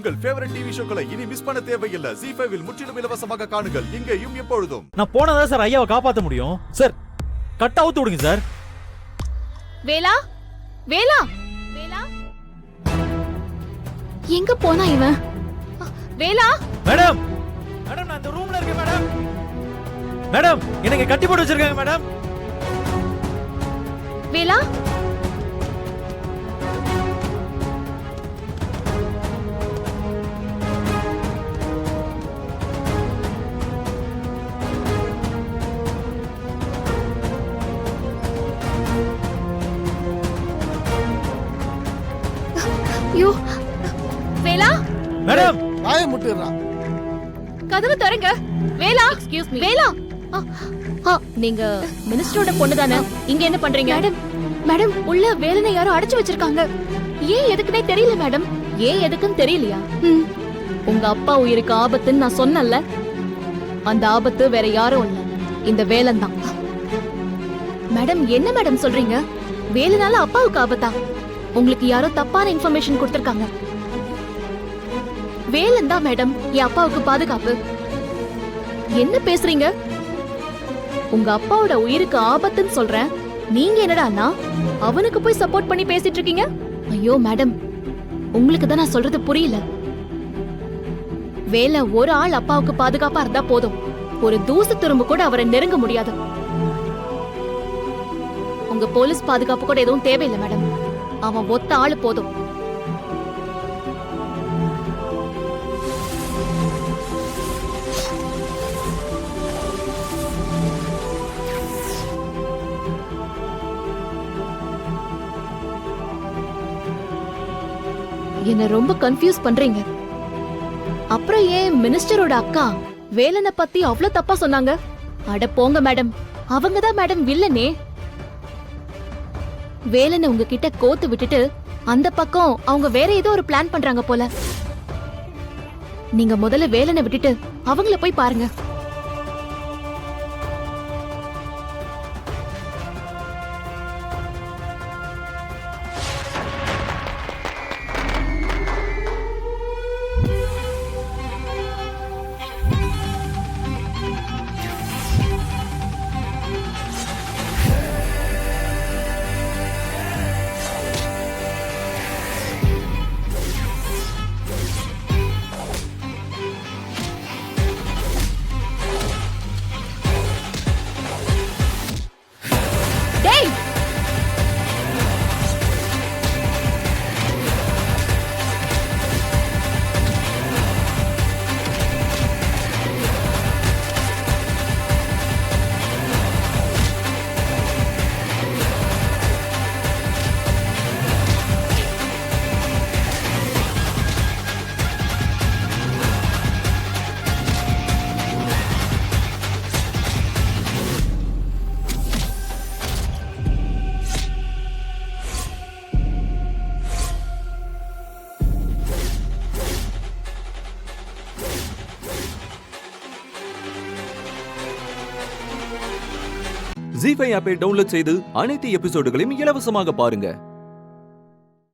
உங்கள் favourite TV ஷோக்களை இனி miss பண்ண தேவையில்லை. ZEE5 இல் முற்றிலும் இலவசமாக காணுங்கள். இங்கேயும் எப்பொழுதும். நான் போனதா சார் ஐயாவை காப்பாத்த முடியும். சார் கட் அவுத்து விடுங்க சார். வேலா வேலா வேலா எங்க போனா இவன்? வேலா மேடம் மேடம் நான் இந்த ரூம்ல இருக்கேன் மேடம். மேடம் எனக்கு கட்டி போட்டு வச்சிருக்காங்க மேடம். வேலா ஐயோ வேலா மேடம் வாயை முட்டிடுறான். கதவு திறங்க. வேலா எக்ஸ்கியூஸ் மீ வேலா நீங்க மினிஸ்டரோட பொண்ணு தானே? இங்க என்ன பண்றீங்க? மேடம் மேடம் உள்ள வேலனை யாரோ அடைச்சு வச்சிருக்காங்க. ஏன் எதுக்குனே தெரியல மேடம். ஏன் எதுக்குன்னு தெரியலையா? உங்க அப்பா உயிருக்கு ஆபத்துன்னு நான் சொன்னல. அந்த ஆபத்து வேற யாரும் இல்ல, இந்த வேலன் தான். மேடம் என்ன மேடம் சொல்றீங்க? வேலனால அப்பாவுக்கு ஆபத்தா? உங்களுக்கு யாரோ தப்பான இன்ஃபர்மேஷன் கொடுத்திருக்காங்க. வேலன் தான் மேடம் என் அப்பாவுக்கு பாதுகாப்பு. என்ன பேசுறீங்க? உங்க அப்பாவோட உயிருக்கு ஆபத்துன்னு சொல்றேன். நீங்க என்னடான்னா அவனுக்கு போய் சப்போர்ட் பண்ணி பேசிட்டு இருக்கீங்க. ஐயோ மேடம், உங்களுக்கு தான் நான் சொல்றது புரியல. வேலை ஒரு ஆள் அப்பாவுக்கு பாதுகாப்பா இருந்தா போதும். ஒரு தூசு துரும்பு கூட அவரை நெருங்க முடியாது. உங்க போலீஸ் பாதுகாப்பு கூட எதுவும் தேவையில்லை மேடம். அவன் ஒத்த ஆளு போதும். என்ன ரொம்ப கன்ஃபியூஸ் பண்றீங்க. அப்புறம் ஏன் மினிஸ்டரோட அக்கா வேலனை பத்தி அவ்வளவு தப்பா சொன்னாங்க? அட போங்க மேடம், அவங்கதான் மேடம் வில்லனே. வேலனை உங்ககிட்ட கோத்து விட்டுட்டு அந்த பக்கம் அவங்க வேற ஏதோ ஒரு பிளான் பண்றாங்க போல. நீங்க முதல்ல வேலனை விட்டுட்டு அவங்கள போய் பாருங்க. ZEE5 ஆப்பை டவுன்லோட் செய்து அனைத்து எபிசோடுகளையும் இலவசமாக பாருங்க.